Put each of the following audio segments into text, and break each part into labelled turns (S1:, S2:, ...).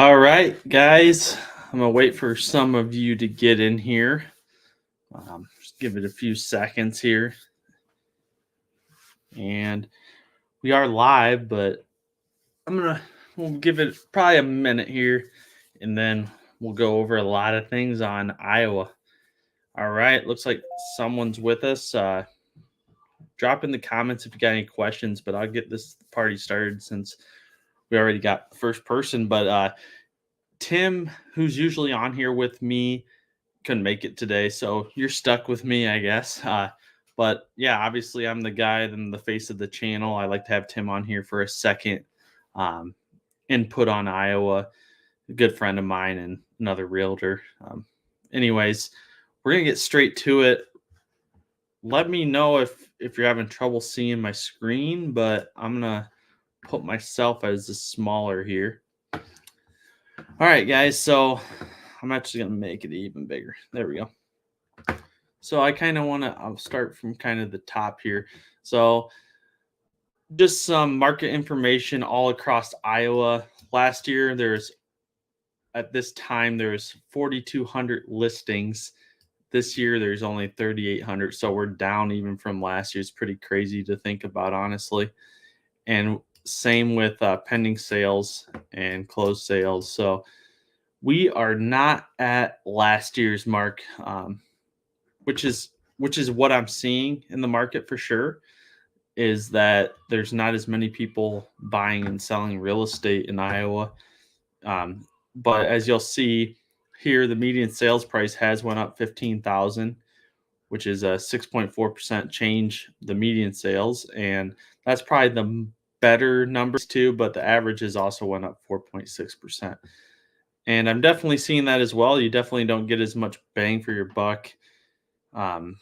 S1: All right, guys. I'm gonna wait for some of you to get in here. Just give it a few seconds here, and we are live. But we'll give it probably a minute here, and then we'll go over a lot of things on Iowa. All right, looks like someone's with us. Drop in the comments if you got any questions, but I'll get this party started since we already got the first person. But Tim, who's usually on here with me, couldn't make it today, so you're stuck with me, I guess. But yeah, obviously, I'm the guy and the face of the channel. I like to have Tim on here for a second um, input on Iowa. A good friend of mine and another realtor. Anyways, we're gonna get straight to it. Let me know if you're having trouble seeing my screen, but I'm gonna put myself as a smaller here. All right, guys. So I'm actually gonna make it even bigger. There we go. So I kind of want to I'll start from kind of the top here. So just some market information all across Iowa. Last year there's at this time there's 4,200 listings. This year there's only 3,800, so we're down even from last year. It's pretty crazy to think about, honestly. And same with pending sales and closed sales. So we are not at last year's mark, which is what I'm seeing in the market for sure. Is that there's not as many people buying and selling real estate in Iowa. But as you'll see here, the median sales price has went up 15,000, which is a 6.4% change. The median sales, and that's probably the better numbers too. But the averages also went up 4.6%, and I'm definitely seeing that as well. You definitely don't get as much bang for your buck. Um,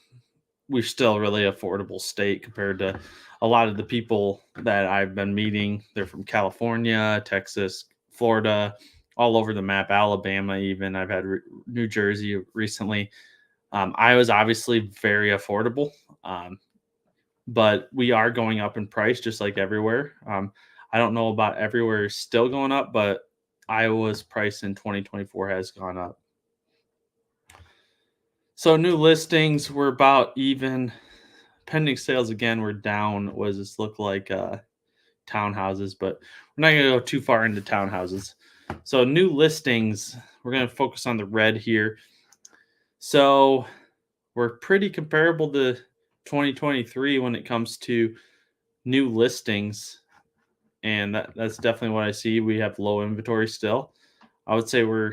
S1: we're still a really affordable state compared to a lot of the people that I've been meeting. They're from California, Texas, Florida, all over the map, Alabama, even. I've had New Jersey recently. Iowa's obviously very affordable, but we are going up in price just like everywhere. I don't know about everywhere is still going up, but Iowa's price in 2024 has gone up. So new listings were about even. Pending sales again were down. What does this look like? Townhouses, but we're not going to go too far into townhouses. So new listings, we're going to focus on the red here. So we're pretty comparable to 2023 when it comes to new listings, and that's definitely what I see. We have low inventory still. I would say we're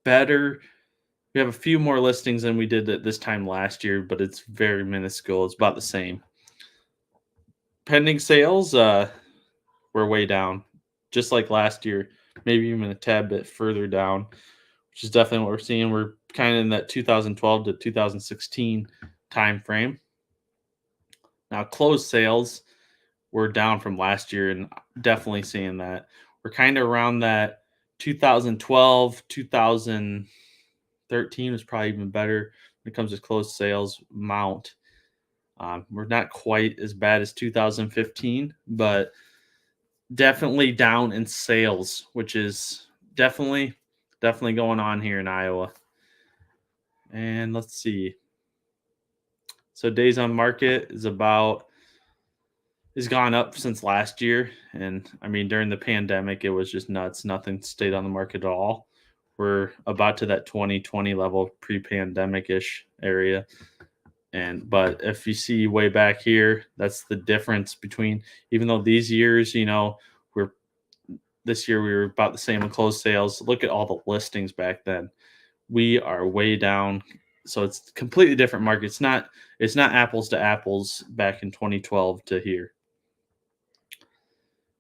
S1: better. We have a few more listings than we did at this time last year, but it's very minuscule. It's about the same. Pending sales, we're way down, just like last year, maybe even a tad bit further down, which is definitely what we're seeing. We're kind of in that 2012 to 2016 time frame. Now, closed sales, we're down from last year, and definitely seeing that. We're kind of around that 2012, 2013 was probably even better when it comes to closed sales amount. We're not quite as bad as 2015, but definitely down in sales, which is definitely going on here in Iowa. And let's see. So days on market has gone up since last year, and I mean during the pandemic it was just nuts. Nothing stayed on the market at all. We're about to that 2020 level, pre-pandemic ish area. But if you see way back here, that's the difference between, even though these years, we're this year we were about the same in closed sales. Look at all the listings back then. We are way down. So it's completely different market. It's not apples to apples back in 2012 to here.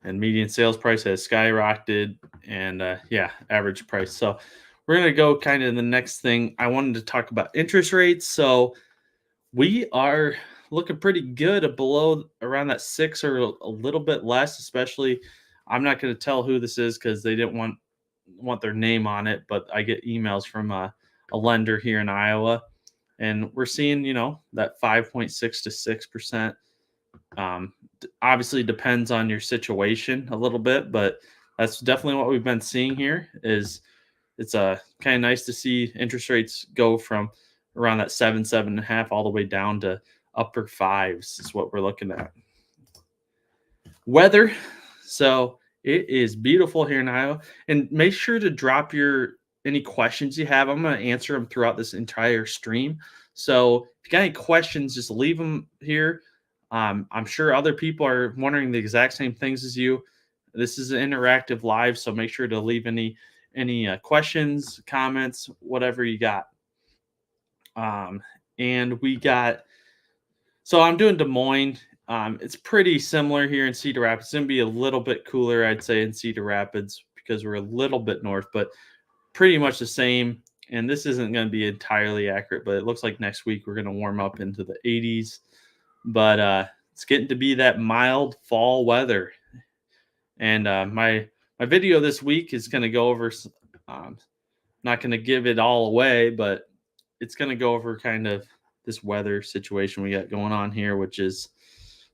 S1: And median sales price has skyrocketed, and average price. So we're going to go kind of the next thing. I wanted to talk about interest rates. So we are looking pretty good below around that 6 or a little bit less, especially. I'm not going to tell who this is because they didn't want their name on it, but I get emails from a lender here in Iowa, and we're seeing, that 5.6 to 6%. Obviously depends on your situation a little bit, but that's definitely what we've been seeing here. Is it's kind of nice to see interest rates go from around that 7.5 all the way down to upper fives is what we're looking at. Weather. So it is beautiful here in Iowa. And make sure to drop your any questions you have. I'm going to answer them throughout this entire stream. So if you got any questions, just leave them here. I'm sure other people are wondering the exact same things as you. This is an interactive live, so make sure to leave any questions, comments, whatever you got. And we got. So I'm doing Des Moines. It's pretty similar here in Cedar Rapids. It's going to be a little bit cooler, I'd say, in Cedar Rapids because we're a little bit north, but pretty much the same. And this isn't going to be entirely accurate, but it looks like next week we're going to warm up into the 80s. But it's getting to be that mild fall weather. And my video this week is going to go over. Not going to give it all away, but it's going to go over kind of this weather situation we got going on here, which is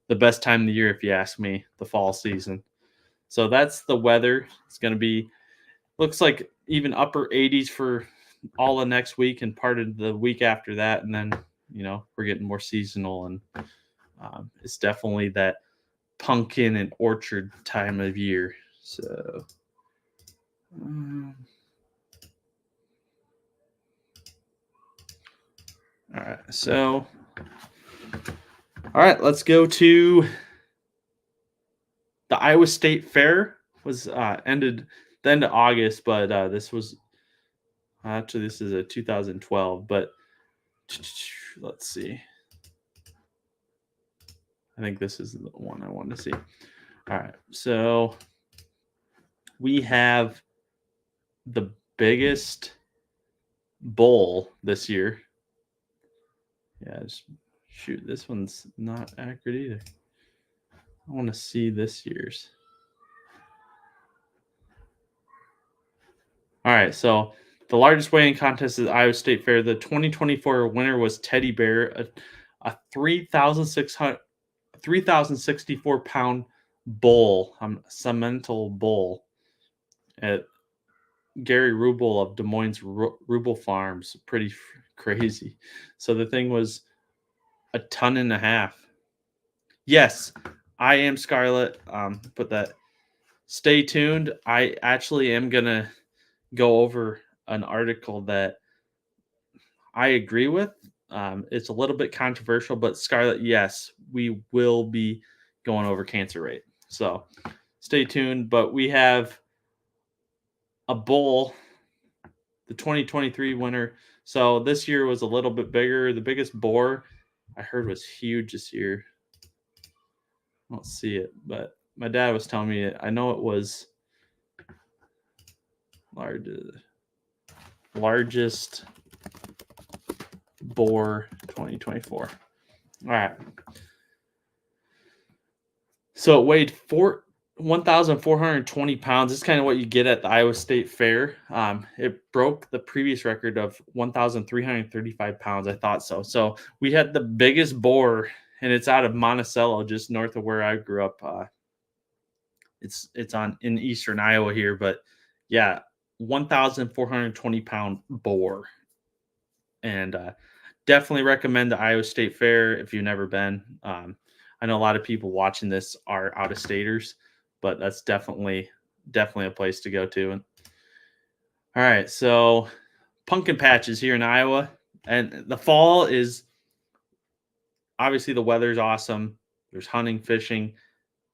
S1: the best time of the year, if you ask me, the fall season. So that's the weather. It's going to be, looks like even upper 80s for all of next week and part of the week after that. And then, we're getting more seasonal, and it's definitely that pumpkin and orchard time of year. So, all right. So, all right, let's go to the Iowa State Fair. Was ended the end of August, but this was actually this is a 2012. But let's see. I think this is the one I want to see. All right, so we have the biggest bowl this year. Yeah, shoot, this one's not accurate either. I want to see this year's. All right, so the largest weighing contest is Iowa State Fair. The 2024 winner was Teddy Bear, a 3,064 pound bull, cemental bull at Gary Rubel of Des Moines Rubel Farms. Pretty crazy. So the thing was a ton and a half. Yes, I am Scarlett. Put that. Stay tuned. I actually am gonna go over an article that I agree with. It's a little bit controversial, but Scarlett, yes, we will be going over cancer rate. So stay tuned. But we have a bull, the 2023 winner. So this year was a little bit bigger. The biggest boar I heard was huge this year. I don't see it, but my dad was telling me it. I know it was largest boar 2024. All right. So it weighed 1,420 pounds. This is kind of what you get at the Iowa State Fair. It broke the previous record of 1,335 pounds. I thought so. So we had the biggest boar, and it's out of Monticello, just north of where I grew up. It's in eastern Iowa here, but yeah, 1,420 pound boar, and definitely recommend the Iowa State Fair if you've never been. I know a lot of people watching this are out of staters, but that's definitely a place to go to. And all right, so pumpkin patches here in Iowa, and the fall is obviously the weather's awesome. There's hunting, fishing,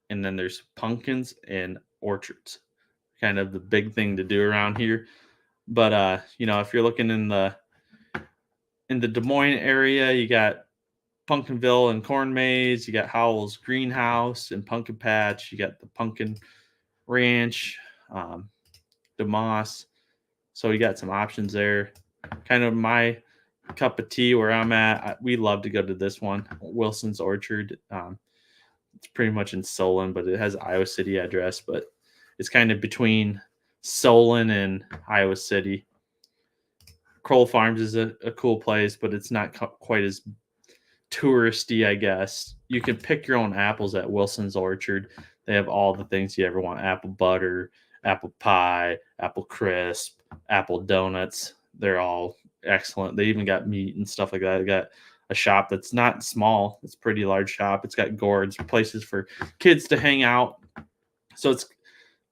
S1: and then there's pumpkins and orchards. Kind of the big thing to do around here. But if you're looking in the Des Moines area, you got Pumpkinville and Corn Maze, you got Howell's Greenhouse and Pumpkin Patch, you got the Pumpkin Ranch, DeMoss. So you got some options there. Kind of my cup of tea where I'm at. We love to go to this one, Wilson's Orchard. It's pretty much in Solon, but it has Iowa City address, but it's kind of between Solon and Iowa City. Kroll Farms is a cool place, but it's not quite as touristy, I guess. You can pick your own apples at Wilson's Orchard. They have all the things you ever want: apple butter, apple pie, apple crisp, apple donuts. They're all excellent. They even got meat and stuff like that. They got a shop that's not small. It's a pretty large shop. It's got gourds, places for kids to hang out. So it's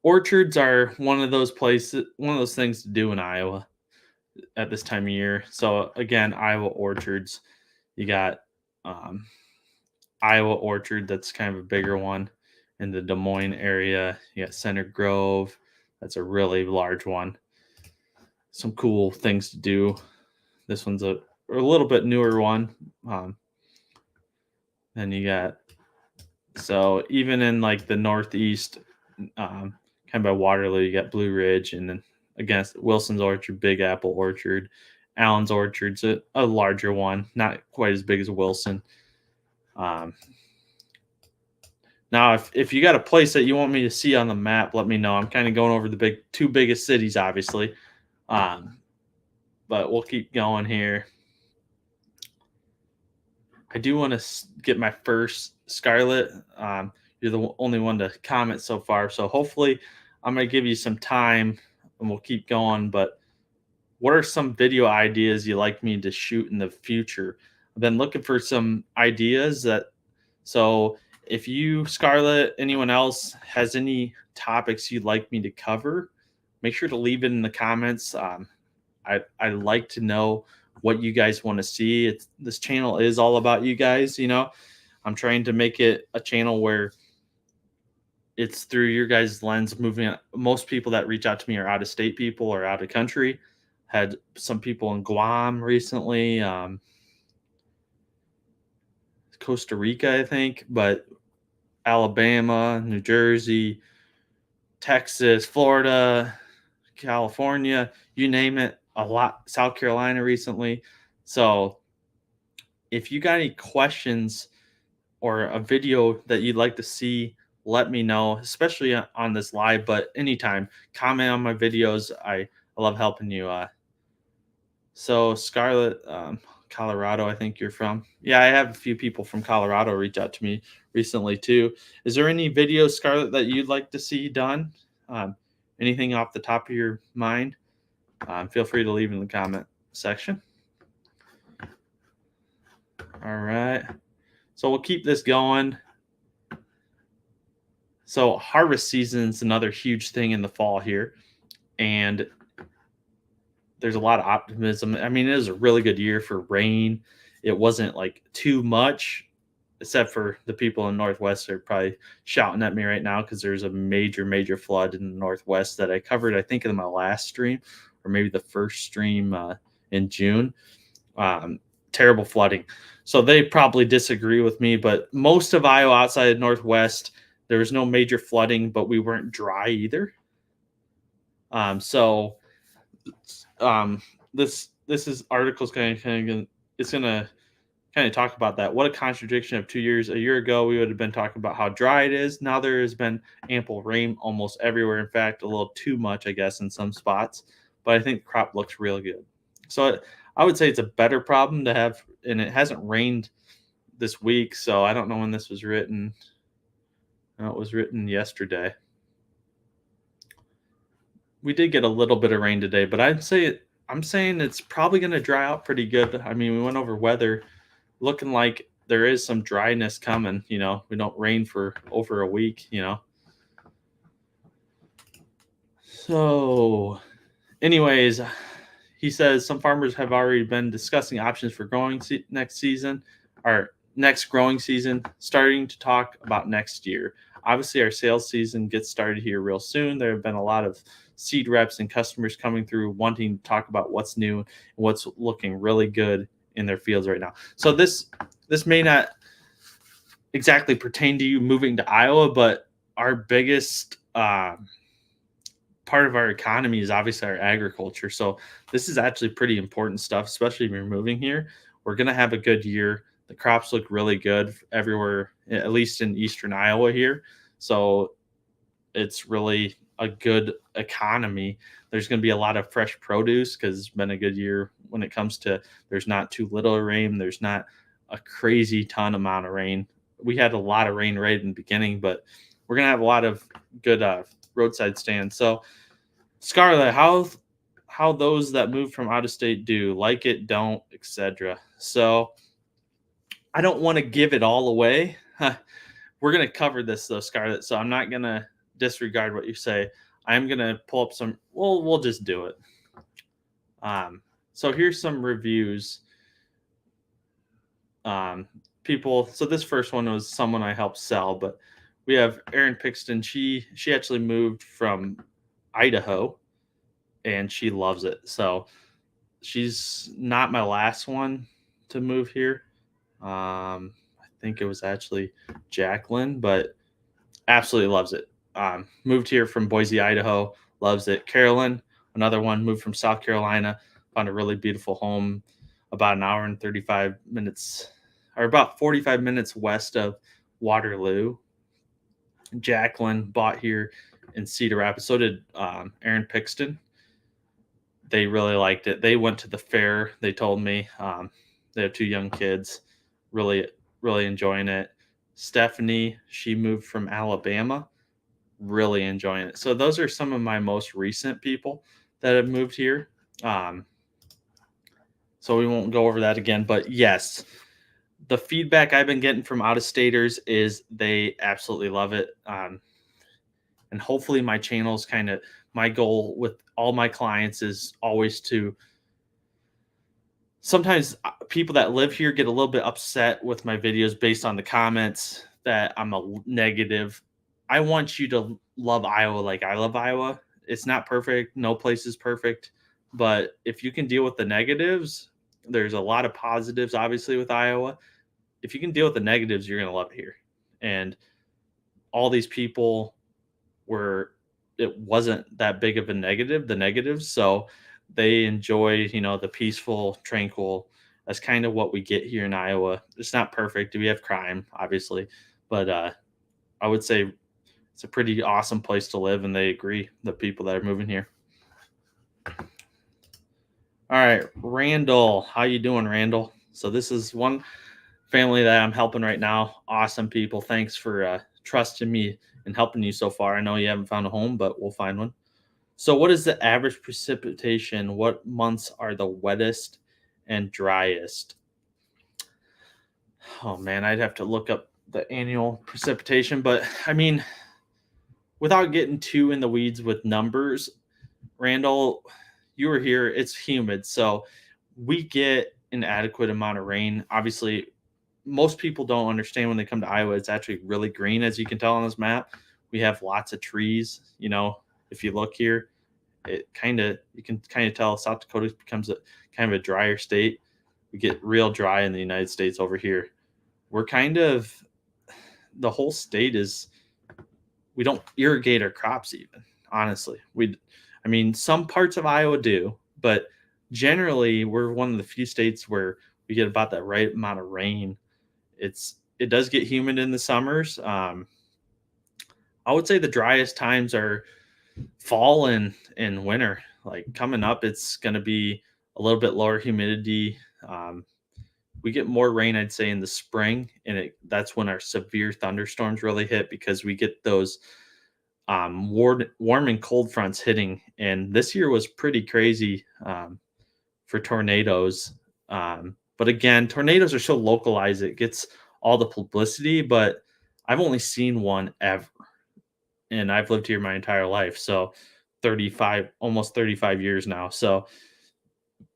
S1: orchards are one of those places, one of those things to do in Iowa at this time of year. So again, Iowa orchards. You got um, Iowa Orchard, that's kind of a bigger one in the Des Moines area. You got Center Grove, that's a really large one. Some cool things to do. This one's a little bit newer one. Then you got, so even in like the Northeast, kind of by Waterloo, you got Blue Ridge, and then against Wilson's Orchard, Big Apple Orchard, Allen's Orchard's a larger one, not quite as big as Wilson. Now, if you got a place that you want me to see on the map, let me know. I'm kind of going over the two biggest cities, obviously, but we'll keep going here. I do want to get my first Scarlett. You're the only one to comment so far, so hopefully I'm going to give you some time, and we'll keep going. But what are some video ideas you like me to shoot in the future? I've been looking for some ideas so if you, Scarlett, anyone else has any topics you'd like me to cover, make sure to leave it in the comments. I like to know what you guys want to see. This channel is all about you guys. I'm trying to make it a channel where it's through your guys' lens. Most people that reach out to me are out of state people or out of country. Had some people in Guam recently, Costa Rica, I think, but Alabama, New Jersey, Texas, Florida, California, you name it, a lot, South Carolina recently. So if you got any questions or a video that you'd like to see, let me know, especially on this live, but anytime, comment on my videos. I love helping you. So Scarlett, Colorado, I think you're from. Yeah, I have a few people from Colorado reach out to me recently too. Is there any videos, Scarlett, that you'd like to see done? Anything off the top of your mind? Feel free to leave in the comment section. All right. So we'll keep this going. So harvest season is another huge thing in the fall here. And there's a lot of optimism. I mean, it was a really good year for rain. It wasn't like too much, except for the people in Northwest are probably shouting at me right now because there's a major flood in the Northwest that I covered, I think, in my last stream or maybe the first stream in June. Terrible flooding. So they probably disagree with me, but most of Iowa outside of Northwest, there was no major flooding, but we weren't dry either. This is articles it's gonna kind of talk about that. What a contradiction of 2 years. A year ago, we would have been talking about how dry it is. Now there has been ample rain almost everywhere. In fact, a little too much, I guess, in some spots. But I think the crop looks really good. So I would say it's a better problem to have, and it hasn't rained this week. So I don't know when this was written. No, it was written yesterday. We did get a little bit of rain today, but I'm saying it's probably going to dry out pretty good. I mean, we went over weather, looking like there is some dryness coming. We don't rain for over a week. So, anyways, he says some farmers have already been discussing options for growing next season, or next growing season, starting to talk about next year. Obviously, our sales season gets started here real soon. There have been a lot of seed reps and customers coming through wanting to talk about what's new and what's looking really good in their fields right now. So this may not exactly pertain to you moving to Iowa, but our biggest part of our economy is obviously our agriculture. So this is actually pretty important stuff, especially if you're moving here. We're going to have a good year. The crops look really good everywhere, at least in eastern Iowa here. So it's really a good economy. There's going to be a lot of fresh produce because it's been a good year when it comes to, there's not too little rain. There's not a crazy ton amount of rain. We had a lot of rain right in the beginning, but we're going to have a lot of good roadside stand. So, Scarlett, how those that move from out of state do, like it, don't, etc. So I don't want to give it all away. We're gonna cover this though, Scarlett. So I'm not gonna disregard what you say. I'm gonna pull up some. We'll just do it. So here's some reviews. People. So this first one was someone I helped sell, but we have Erin Pixton. She actually moved from Idaho, and she loves it. So she's not my last one to move here. I think it was actually Jacqueline, but absolutely loves it. Moved here from Boise, Idaho, loves it. Carolyn, another one, moved from South Carolina, found a really beautiful home about an hour and 35 minutes, or about 45 minutes west of Waterloo. Jacqueline bought here in Cedar Rapids. So did Erin Pixton. They really liked it. They went to the fair. They told me they have 2 young kids, really enjoying it. Stephanie, she moved from Alabama, really enjoying it. So those are some of my most recent people that have moved here. So we won't go over that again. But yes, the feedback I've been getting from out-of-staters is they absolutely love it. And hopefully my channel's kind of my goal with all my clients is always to sometimes people that live here get a little bit upset with my videos based on the comments that I'm a negative. I want you to love Iowa like I love Iowa. It's not perfect. No place is perfect. But if you can deal with the negatives, there's a lot of positives, obviously, with Iowa. If you can deal with the negatives, you're going to love it here. And all these people it wasn't that big of a negative, the negatives. So they enjoy, the peaceful, tranquil. That's kind of what we get here in Iowa. It's not perfect. We have crime, obviously, but I would say it's a pretty awesome place to live, and they agree, the people that are moving here. All right, Randall, how you doing, Randall? So this is one family that I'm helping right now. Awesome people. Thanks for trusting me and helping you so far. I know you haven't found a home, but we'll find one. So what is the average precipitation? What months are the wettest and driest? Oh man, I'd have to look up the annual precipitation, but I mean, without getting too in the weeds with numbers, Randall, you were here, it's humid, so we get an adequate amount of rain. Obviously, most people don't understand when they come to Iowa, it's actually really green, as you can tell on this map. We have lots of trees. If you look here, you can kind of tell South Dakota becomes a kind of a drier state. We get real dry in the United States over here. We're the whole state we don't irrigate our crops even, honestly. Some parts of Iowa do, but generally we're one of the few states where we get about that right amount of rain. It does get humid in the summers. I would say the driest times are fall and winter. Like coming up, it's going to be a little bit lower humidity. We get more rain, I'd say, in the spring, and that's when our severe thunderstorms really hit, because we get those warm and cold fronts hitting. And this year was pretty crazy for tornadoes. But again, tornadoes are so localized, it gets all the publicity, but I've only seen one ever. And I've lived here my entire life. So almost 35 years now. So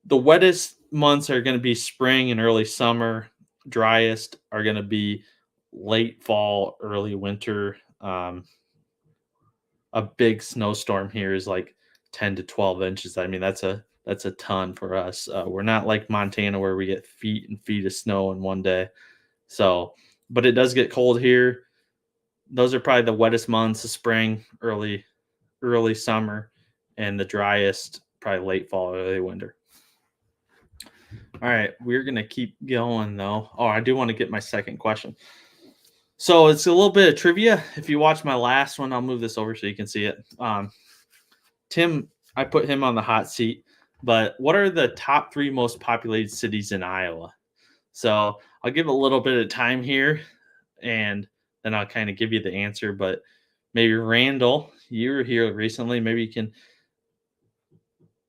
S1: the wettest months are going to be spring and early summer. Driest are going to be late fall, early winter. A big snowstorm here is like 10 to 12 inches. I mean, that's a ton for us. We're not like Montana where we get feet and feet of snow in one day. So, but it does get cold here. Those are probably the wettest months of spring, early summer, and the driest probably late fall, early winter. All right, we're gonna keep going though. Oh, I do want to get my second question. So it's a little bit of trivia. If you watch my last one, I'll move this over so you can see it. Tim, I put him on the hot seat, but what are the top 3 most populated cities in Iowa? So I'll give a little bit of time here, and then I'll kind of give you the answer. But maybe Randall, you were here recently. Maybe you can,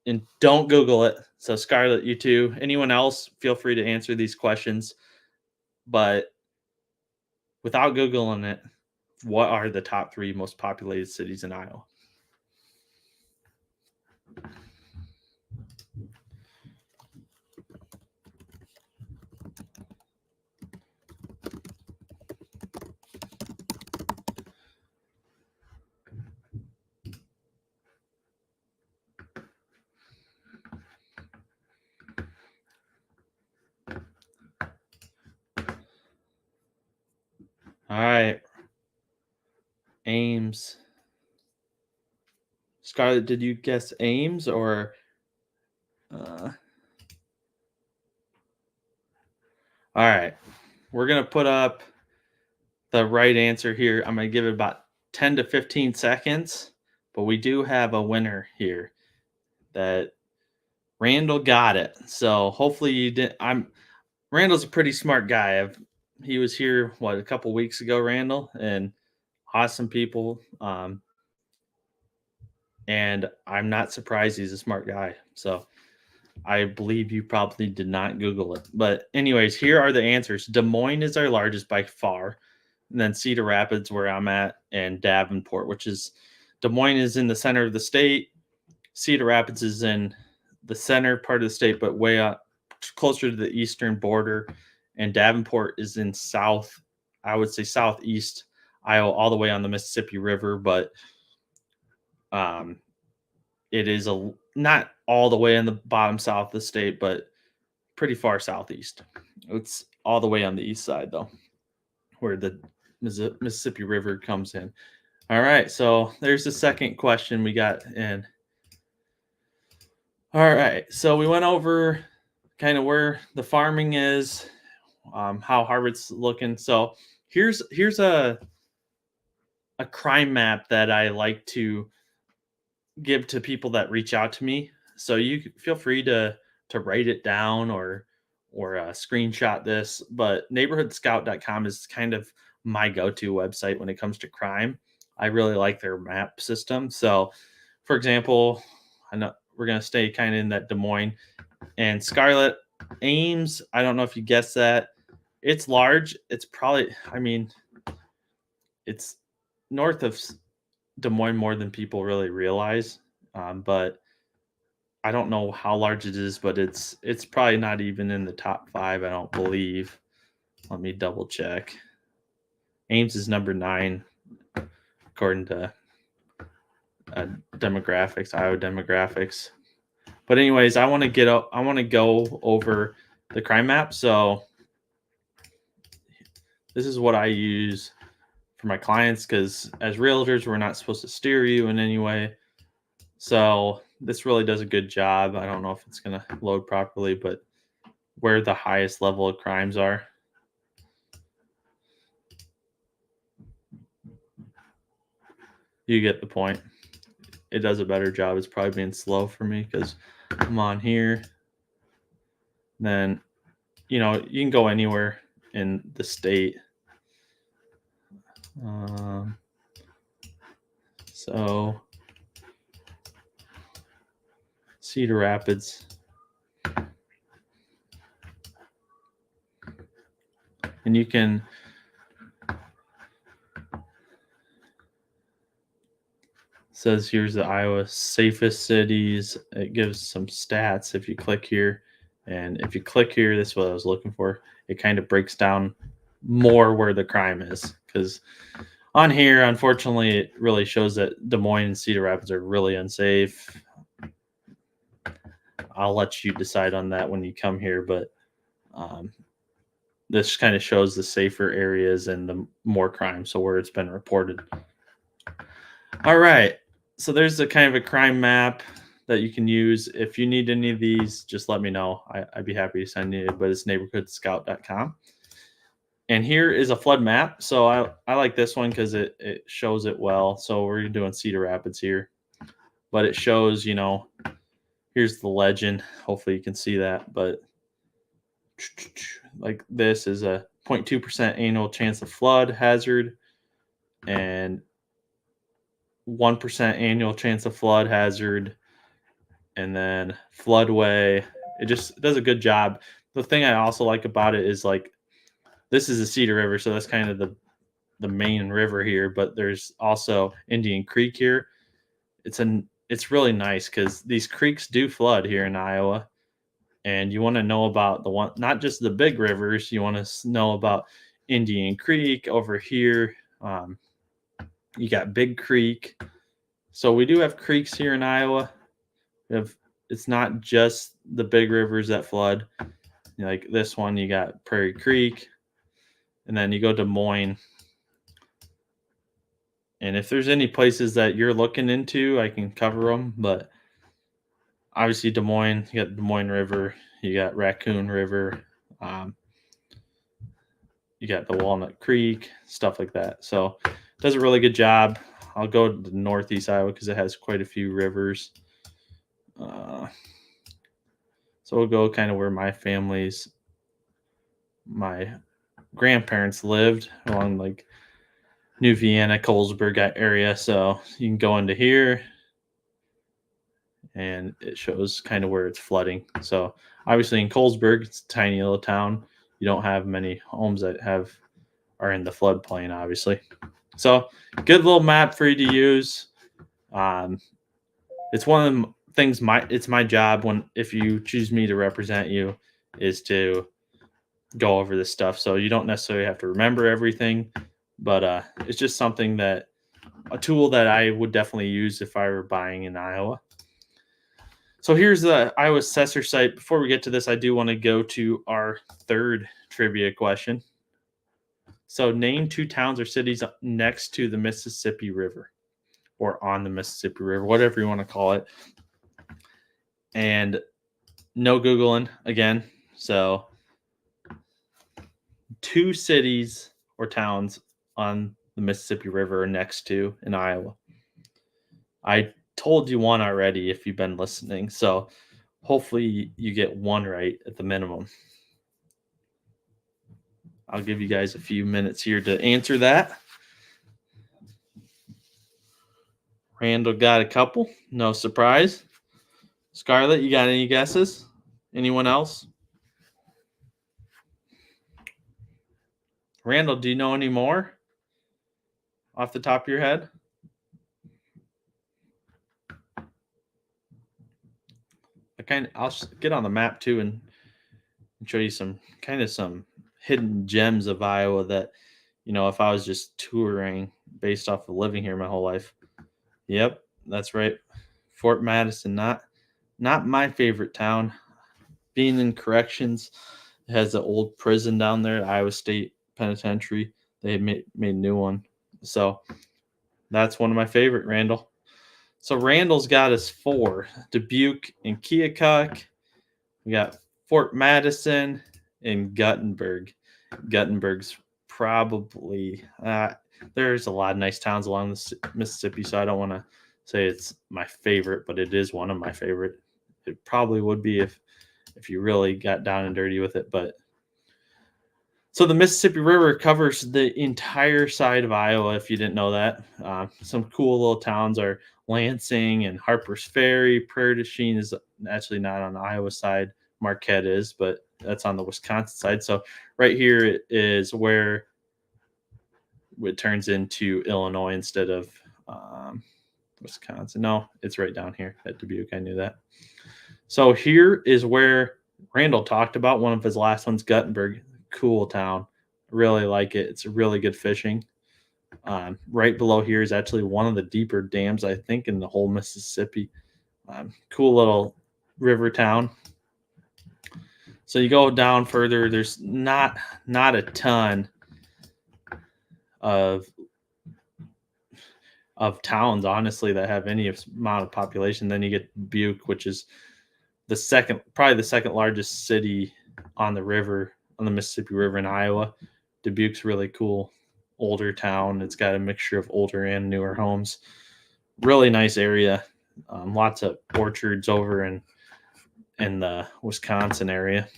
S1: and don't Google it. So Scarlett, you too. Anyone else, feel free to answer these questions. But without Googling it, what are the top 3 most populated cities in Iowa? All right. Ames. Scarlett, did you guess Ames or all right. We're going to put up the right answer here. I'm going to give it about 10 to 15 seconds, but we do have a winner here that Randall got it. So hopefully you did. Randall's a pretty smart guy. He was here a couple weeks ago, Randall, and awesome people. And I'm not surprised he's a smart guy. So I believe you probably did not Google it. But anyways, here are the answers. Des Moines is our largest by far. And then Cedar Rapids, where I'm at, and Davenport, which is Des Moines is in the center of the state. Cedar Rapids is in the center part of the state, but way up closer to the eastern border. And Davenport is in I would say southeast Iowa, all the way on the Mississippi River, but it is not all the way in the bottom south of the state, but pretty far southeast. It's all the way on the east side, though, where the Mississippi River comes in. All right, so there's the second question we got in. All right, so we went over kind of where the farming is, how Harvard's looking. So here's a crime map that I like to give to people that reach out to me. So you feel free to write it down or screenshot this. But neighborhoodscout.com is kind of my go-to website when it comes to crime. I really like their map system. So, for example, I know we're gonna stay kind of in that Des Moines and Scarlett. Ames. I don't know if you guessed that. It's large. It's probably. I mean, it's north of Des Moines more than people really realize. But I don't know how large it is, but it's probably not even in the top 5. I don't believe. Let me double check. Ames is number 9 according to demographics, Iowa demographics. But anyways, I want to go over the crime map. So this is what I use for my clients because as realtors, we're not supposed to steer you in any way. So this really does a good job. I don't know if it's going to load properly, but where the highest level of crimes are. You get the point. It does a better job. It's probably being slow for me because I'm on here. Then, you can go anywhere in the state. So Cedar Rapids. And you can says here's the Iowa safest cities. It gives some stats if you click here. And if you click here, this is what I was looking for. It kind of breaks down more where the crime is. Because on here, unfortunately, it really shows that Des Moines and Cedar Rapids are really unsafe. I'll let you decide on that when you come here. But this kind of shows the safer areas and the more crime. So where it's been reported. All right. So there's a kind of a crime map that you can use. If you need any of these, just let me know. I'd be happy to send you, but it's neighborhoodscout.com. And here is a flood map. So I like this one because it shows it well. So we're doing Cedar Rapids here. But it shows, here's the legend. Hopefully you can see that. But like this is a 0.2% annual chance of flood hazard. And 1% annual chance of flood hazard, and then floodway. It does a good job. The thing I also like about it is like this is a Cedar River, so that's kind of the main river here. But there's also Indian Creek here. It's really nice because these creeks do flood here in Iowa, and you want to know about the one, not just the big rivers. You want to know about Indian Creek over here. You got Big Creek. So we do have creeks here in Iowa. We have, it's not just the big rivers that flood. Like this one, you got Prairie Creek, and then you go Des Moines. And if there's any places that you're looking into, I can cover them. But obviously, Des Moines, you got Des Moines River, you got Raccoon River, um, you got the Walnut Creek, stuff like that. So it does a really good job. I'll go to Northeast Iowa because it has quite a few rivers. So we'll go kind of where my grandparents lived along like New Vienna, Colesburg area. So you can go into here and it shows kind of where it's flooding. So obviously in Colesburg, it's a tiny little town. You don't have many homes that are in the floodplain, obviously. So good little map for you to use. It's one of the things it's my job when if you choose me to represent you is to go over this stuff. So you don't necessarily have to remember everything, but it's just something that a tool that I would definitely use if I were buying in Iowa. So here's the Iowa Assessor site. Before we get to this, I do want to go to our third trivia question. So name 2 towns or cities next to the Mississippi River or on the Mississippi River, whatever you want to call it. And no Googling again. So 2 cities or towns on the Mississippi River next to in Iowa. I told you one already if you've been listening. So hopefully you get one right at the minimum. I'll give you guys a few minutes here to answer that. Randall got a couple. No surprise. Scarlett, you got any guesses? Anyone else? Randall, do you know any more off the top of your head? I'll get on the map too and show you some hidden gems of Iowa that, if I was just touring based off of living here my whole life. Yep, that's right. Fort Madison, not my favorite town. Being in corrections, it has an old prison down there, Iowa State Penitentiary. They made a new one. So that's one of my favorite, Randall. So Randall's got us 4. Dubuque and Keokuk. We got Fort Madison and Guttenberg. Guttenberg's probably there's a lot of nice towns along the Mississippi, so I don't want to say it's my favorite, but it is one of my favorite. It probably would be if you really got down and dirty with it. But so the Mississippi River covers the entire side of Iowa. If you didn't know that, some cool little towns are Lansing and Harper's Ferry. Prairie du Chien is actually not on the Iowa side. Marquette is, but that's on the Wisconsin side. So right here is where it turns into Illinois instead of Wisconsin. No, it's right down here at Dubuque. I knew that. So here is where Randall talked about one of his last ones, Guttenberg. Cool town. Really like it. It's really good fishing. Right below here is actually one of the deeper dams, I think, in the whole Mississippi. Cool little river town. So you go down further, there's not a ton of towns, honestly, that have any amount of population. Then you get Butte, which is probably the second largest city on the river, on the Mississippi River in Iowa. Dubuque's really cool, older town. It's got a mixture of older and newer homes. Really nice area. Lots of orchards over in the Wisconsin area.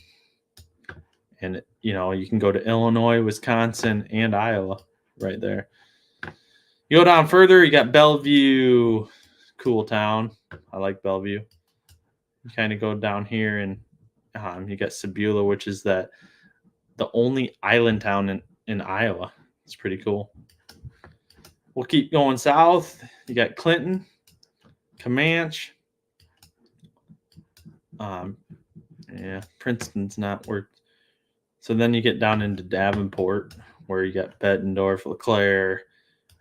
S1: And, you can go to Illinois, Wisconsin, and Iowa right there. You go down further, you got Bellevue, cool town. I like Bellevue. You kind of go down here, and you got Sebula, which is the only island town in Iowa. It's pretty cool. We'll keep going south. You got Clinton, Comanche. Yeah, Princeton's not worth. So then you get down into Davenport, where you got Bettendorf, LeClaire,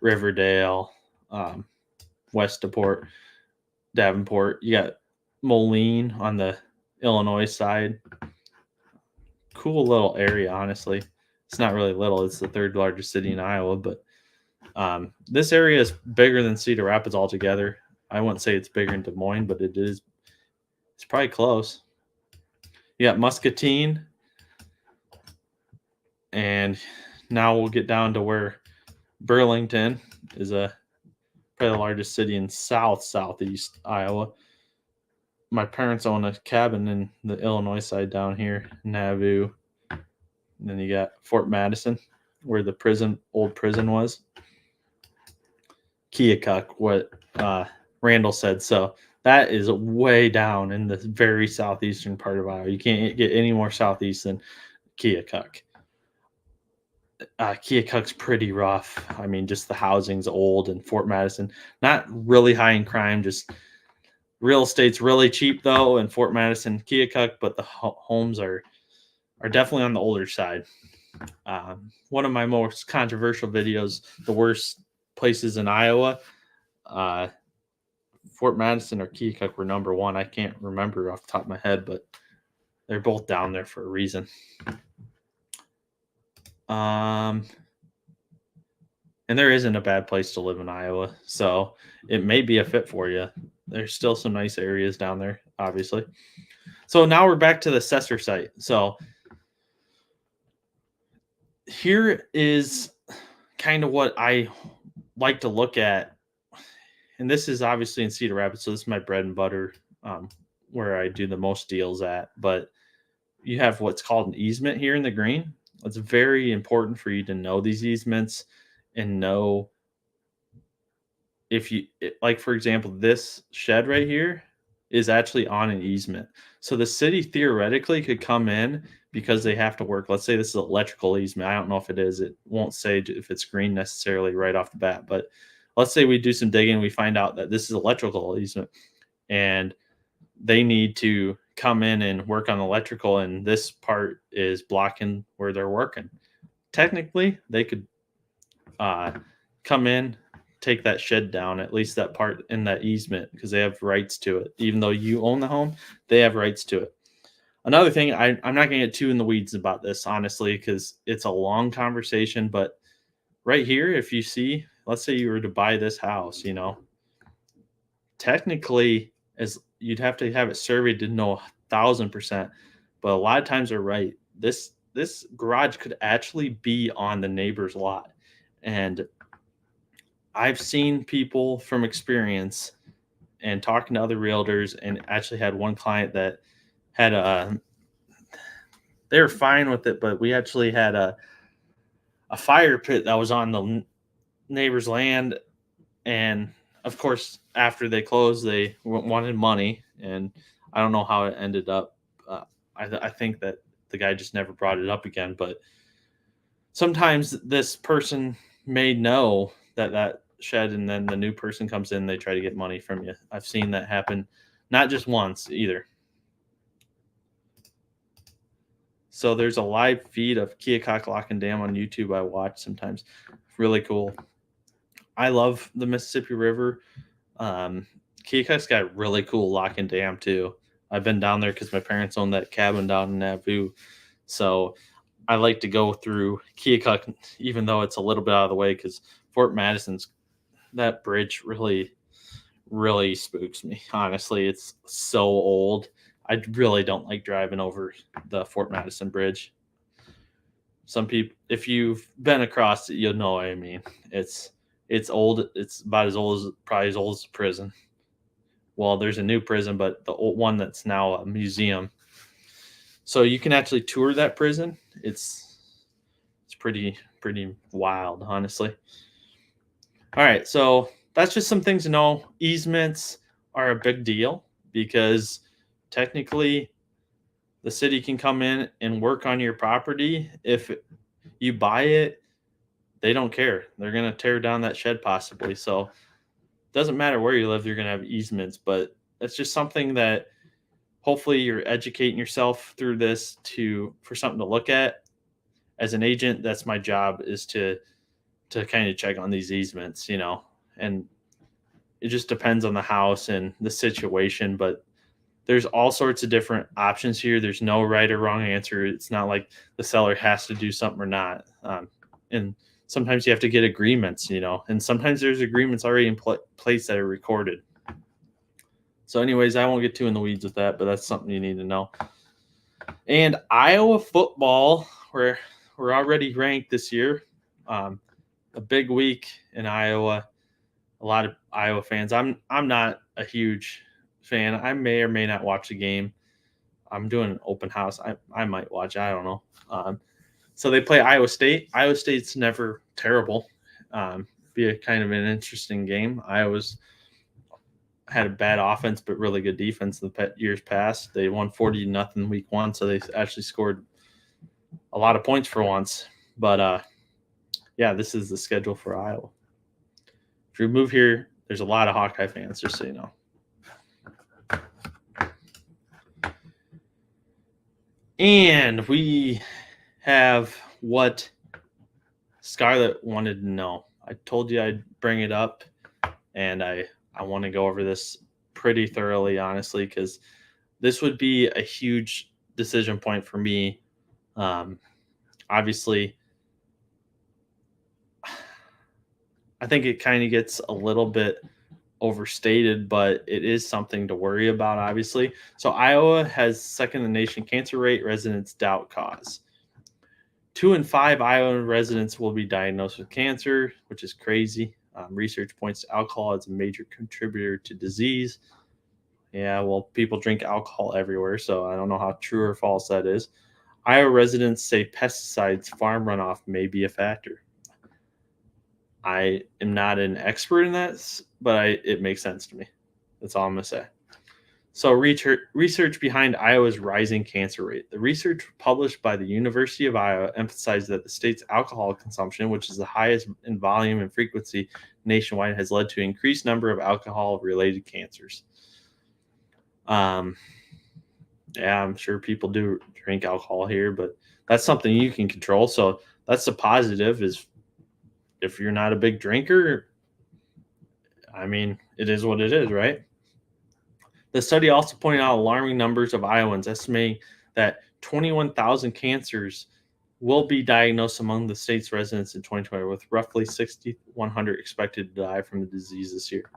S1: Riverdale, Westport, Davenport. You got Moline on the Illinois side. Cool little area, honestly. It's not really little. It's the third largest city in Iowa, but this area is bigger than Cedar Rapids altogether. I wouldn't say it's bigger in Des Moines, but it is. It's probably close. You got Muscatine, and now we'll get down to where Burlington is probably the largest city in southeast Iowa. My parents own a cabin in the Illinois side down here, Nauvoo. And then you got Fort Madison, where the old prison was. Keokuk, what Randall said. So that is way down in the very southeastern part of Iowa. You can't get any more southeast than Keokuk. Keokuk's pretty rough. I mean, just the housing's old, and Fort Madison, not really high in crime, just real estate's really cheap though in Fort Madison, Keokuk, but the homes are definitely on the older side. One of my most controversial videos, the worst places in Iowa, Fort Madison or Keokuk were number one. I can't remember off the top of my head, but they're both down there for a reason. And there isn't a bad place to live in Iowa, so it may be a fit for you. There's still some nice areas down there, obviously. So now we're back to the assessor site. So here is kind of what I like to look at. And this is obviously in Cedar Rapids, so this is my bread and butter, where I do the most deals at. But you have what's called an easement here in the green. It's very important for you to know these easements and know if you, like, for example, this shed right here is actually on an easement. So the city theoretically could come in because they have to work. Let's say this is electrical easement. I don't know if it is. It won't say if it's green necessarily right off the bat, but let's say we do some digging and we find out that this is electrical easement and they need to come in and work on electrical, and this part is blocking where they're working. Technically, they could come in, take that shed down, at least that part in that easement, because they have rights to it. Even though you own the home, they have rights to it. Another thing, I'm not going to get too in the weeds about this, honestly, because it's a long conversation. But right here, if you see, let's say you were to buy this house, technically, as you'd have to have it surveyed to know 1,000%, but a lot of times they're right. This garage could actually be on the neighbor's lot, and I've seen people from experience and talking to other realtors, and actually had one client that had they were fine with it, but we actually had a fire pit that was on the neighbor's land, and of course after they closed they wanted money, and I don't know how it ended up. I think that the guy just never brought it up again, but sometimes this person may know that shed, and then the new person comes in, they try to get money from you. I've seen that happen, not just once either. So there's a live feed of Keokuk Lock and Dam on YouTube I watch sometimes. Really cool. I love the Mississippi River. Keokuk's got really cool lock and dam too. I've been down there because my parents own that cabin down in Nauvoo. So I like to go through Keokuk, even though it's a little bit out of the way, because Fort Madison's, that bridge really, really spooks me. Honestly, it's so old. I really don't like driving over the Fort Madison Bridge. Some people, if you've been across it, you'll know what I mean. It's old. It's about as old as, probably as old as the prison. Well, there's a new prison, but the old one that's now a museum. So you can actually tour that prison. It's pretty wild, honestly. All right, so that's just some things to know. Easements are a big deal because technically the city can come in and work on your property. If you buy it, they don't care. They're going to tear down that shed possibly. So it doesn't matter where you live, you're going to have easements, but it's just something that hopefully you're educating yourself through this to for something to look at. As an agent, that's my job is to kind of check on these easements, and it just depends on the house and the situation, but there's all sorts of different options here. There's no right or wrong answer. It's not like the seller has to do something or not. And sometimes you have to get agreements, and sometimes there's agreements already in place that are recorded. So, anyways, I won't get too in the weeds with that, but that's something you need to know. And Iowa football, we're already ranked this year. A big week in Iowa. A lot of Iowa fans. I'm not a huge fan. I may or may not watch the game. I'm doing an open house. I might watch. I don't know. So they play Iowa State. Iowa State's never terrible. Be a kind of an interesting game. Iowa's had a bad offense but really good defense in the years past. They won 40-0 week one, so they actually scored a lot of points for once. But yeah, this is the schedule for Iowa. If you move here, there's a lot of Hawkeye fans, just so you know. And we have what Scarlett wanted to know. I told you I'd bring it up, and I want to go over this pretty thoroughly, honestly, because this would be a huge decision point for me. Obviously, I think it kind of gets a little bit overstated, but it is something to worry about, obviously. So Iowa has second in the nation cancer rate, residents doubt cause. 2 in 5 Iowa residents will be diagnosed with cancer, which is crazy. Research points to alcohol as a major contributor to disease. Yeah, well, people drink alcohol everywhere, so I don't know how true or false that is. Iowa residents say pesticides, farm runoff may be a factor. I am not an expert in that, but it makes sense to me. That's all I'm going to say. So research behind Iowa's rising cancer rate. The research published by the University of Iowa emphasized that the state's alcohol consumption, which is the highest in volume and frequency nationwide, has led to an increased number of alcohol-related cancers. Yeah, I'm sure people do drink alcohol here, but that's something you can control. So that's the positive is if you're not a big drinker, I mean, it is what it is, right? The study also pointed out alarming numbers of Iowans, estimating that 21,000 cancers will be diagnosed among the state's residents in 2020, with roughly 6,100 expected to die from the disease this year.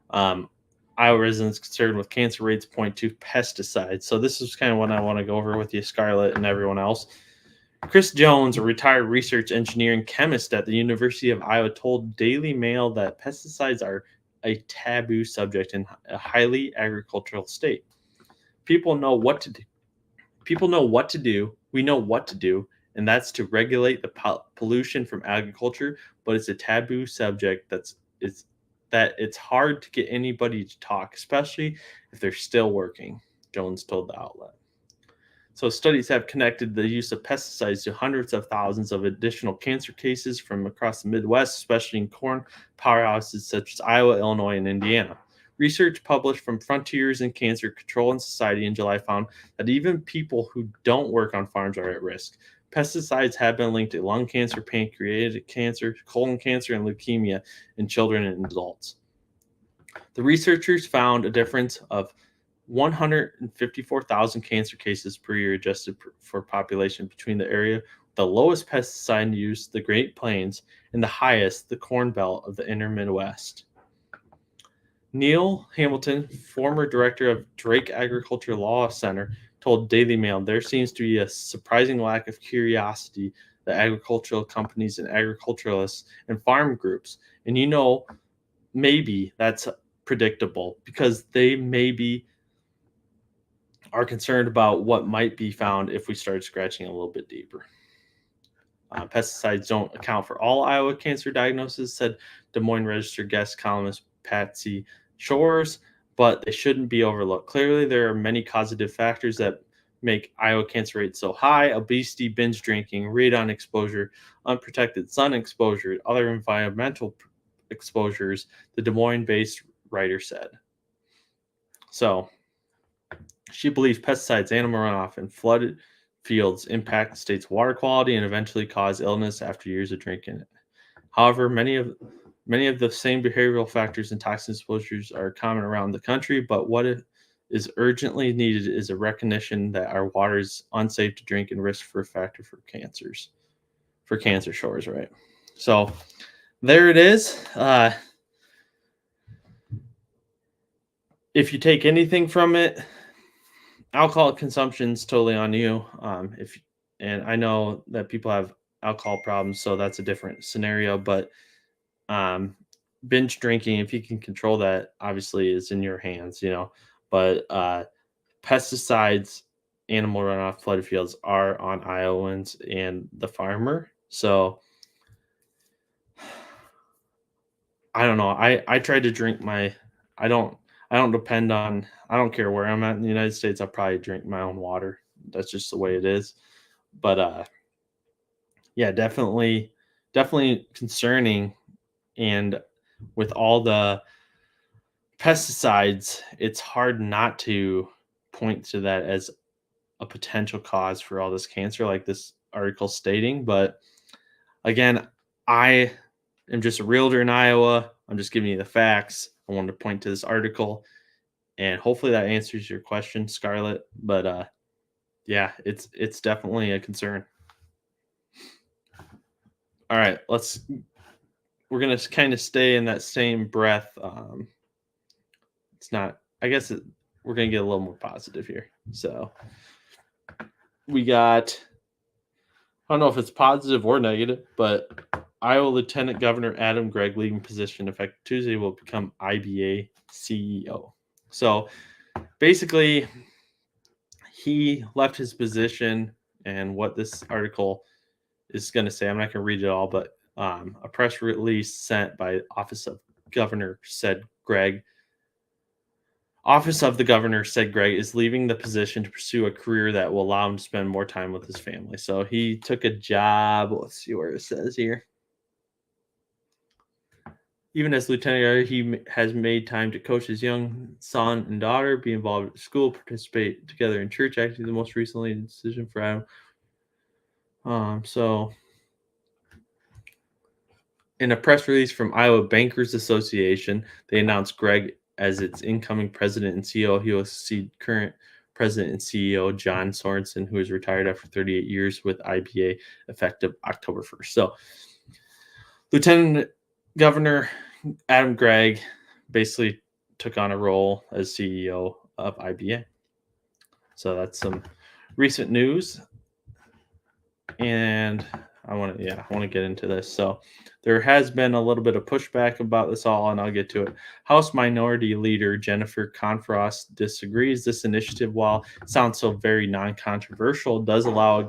S1: Iowa residents concerned with cancer rates point to pesticides. So this is kind of what I want to go over with you, Scarlett, and everyone else. Chris Jones, a retired research engineer and chemist at the University of Iowa, told Daily Mail that pesticides are a taboo subject in a highly agricultural state. People know what to do. People know what to do. We know what to do, and that's to regulate the pollution from agriculture. But it's a taboo subject that it's hard to get anybody to talk, especially if they're still working. Jones told the outlet. So studies have connected the use of pesticides to hundreds of thousands of additional cancer cases from across the Midwest, especially in corn powerhouses such as Iowa, Illinois, and Indiana. Research published from Frontiers in Cancer Control and Society in July found that even people who don't work on farms are at risk. Pesticides have been linked to lung cancer, pancreatic cancer, colon cancer, and leukemia in children and adults. The researchers found a difference of 154,000 cancer cases per year adjusted for population between the area with the lowest pesticide use, the Great Plains, and the highest, the Corn Belt of the Inner Midwest. Neil Hamilton, former director of Drake Agriculture Law Center, told Daily Mail there seems to be a surprising lack of curiosity that agricultural companies and agriculturalists and farm groups, and maybe that's predictable because they maybe are concerned about what might be found if we start scratching a little bit deeper. Pesticides don't account for all Iowa cancer diagnoses, said Des Moines Register guest columnist Patsy Shores, but they shouldn't be overlooked. Clearly, there are many causative factors that make Iowa cancer rates so high: obesity, binge drinking, radon exposure, unprotected sun exposure, other environmental exposures, the Des Moines based writer said. So she believes pesticides, animal runoff, and flooded fields impact the state's water quality and eventually cause illness after years of drinking it. However, many of the same behavioral factors and toxin exposures are common around the country, but what is urgently needed is a recognition that our water is unsafe to drink and risk for a factor for cancer Shores, right? So there it is. If you take anything from it, alcohol consumption is totally on you. And I know that people have alcohol problems, so that's a different scenario. But binge drinking, if you can control that, obviously is in your hands, But pesticides, animal runoff, flooded fields are on Iowans and the farmer. So I don't know. I try to drink I don't depend on, I don't care where I'm at in the United States. I'll probably drink my own water. That's just the way it is. But yeah, definitely concerning. And with all the pesticides, it's hard not to point to that as a potential cause for all this cancer, like this article stating. But again, I am just a realtor in Iowa. I'm just giving you the facts. I wanted to point to this article, and hopefully that answers your question, Scarlett. But yeah, it's definitely a concern. All right, we're gonna kind of stay in that same breath. It's not, I guess we're gonna get a little more positive here. So we got, I don't know if it's positive or negative, but Iowa Lieutenant Governor Adam Gregg, leaving position effective Tuesday, will become IBA CEO. So basically, he left his position, and what this article is going to say, I'm not going to read it all, but a press release sent by Office of the Governor said Gregg is leaving the position to pursue a career that will allow him to spend more time with his family. So he took a job. Let's see where it says here. Even as lieutenant, he has made time to coach his young son and daughter, be involved at school, participate together in church activities. The most recently decision for Adam. So in a press release from Iowa Bankers Association, they announced Gregg as its incoming president and CEO. He will succeed current president and CEO John Sorensen, who is retired after 38 years with IBA, effective October 1st. So Lieutenant Governor Adam Gregg basically took on a role as CEO of IBA. So that's some recent news. And I want to get into this. So there has been a little bit of pushback about this all, and I'll get to it. House Minority Leader Jennifer Confrost disagrees. This initiative, while it sounds so very non-controversial, does allow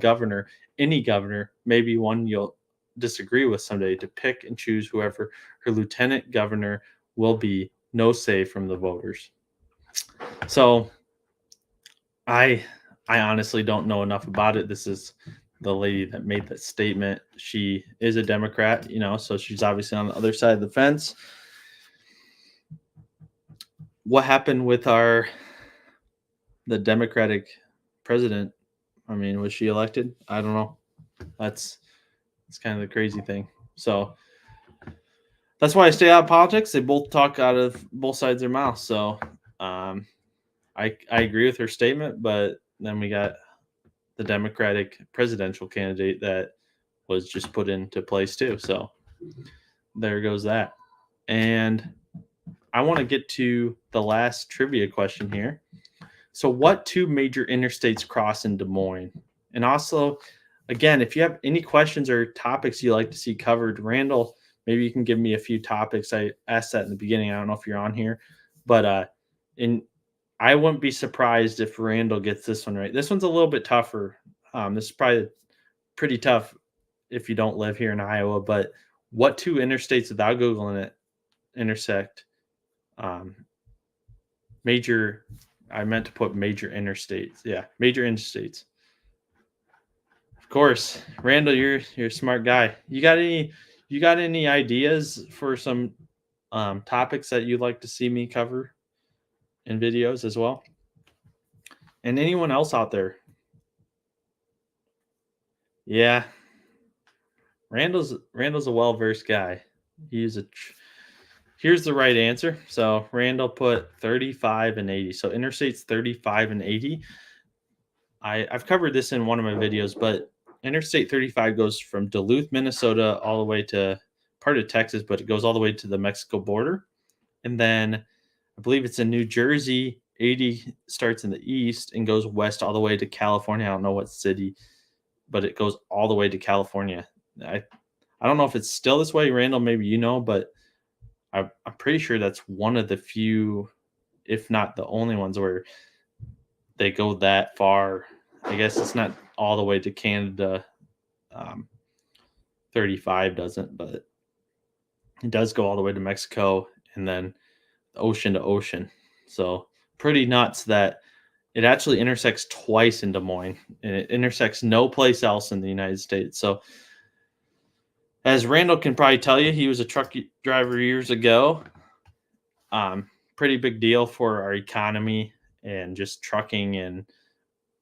S1: any governor, maybe one you'll disagree with someday, to pick and choose whoever her lieutenant governor will be. No say from the voters. So I honestly don't know enough about it. This is the lady that made that statement. She is a Democrat, so she's obviously on the other side of the fence. What happened with the Democratic president? I mean, was she elected? I don't know. That's kind of the crazy thing. So that's why I stay out of politics. They both talk out of both sides of their mouth. So I agree with her statement, but then we got the Democratic presidential candidate that was just put into place too. So there goes that. And I want to get to the last trivia question here. So what two major interstates cross in Des Moines? And also, again, if you have any questions or topics you'd like to see covered, Randall, maybe you can give me a few topics. I asked that in the beginning. I don't know if you're on here, but I wouldn't be surprised if Randall gets this one right. This one's a little bit tougher. This is probably pretty tough if you don't live here in Iowa, but what two interstates without Googling it intersect um, major? I meant to put major interstates. Yeah, major interstates. Of course, Randall, you're a smart guy. You got any ideas for some topics that you'd like to see me cover in videos as well? And anyone else out there? Yeah, Randall's a well versed guy. He's a Here's the right answer. So Randall put 35 and 80. So interstates 35 and 80. I've covered this in one of my videos, but Interstate 35 goes from Duluth, Minnesota, all the way to part of Texas, but it goes all the way to the Mexico border. And then I believe it's in New Jersey. 80 starts in the east and goes west all the way to California. I don't know what city, but it goes all the way to California. I don't know if it's still this way, Randall. Maybe you know, but I'm pretty sure that's one of the few, if not the only ones, where they go that far. I guess it's not all the way to Canada. 35 doesn't, but it does go all the way to Mexico and then ocean to ocean. So pretty nuts that it actually intersects twice in Des Moines, and it intersects no place else in the United States. So as Randall can probably tell you, he was a truck driver years ago. Pretty big deal for our economy and just trucking and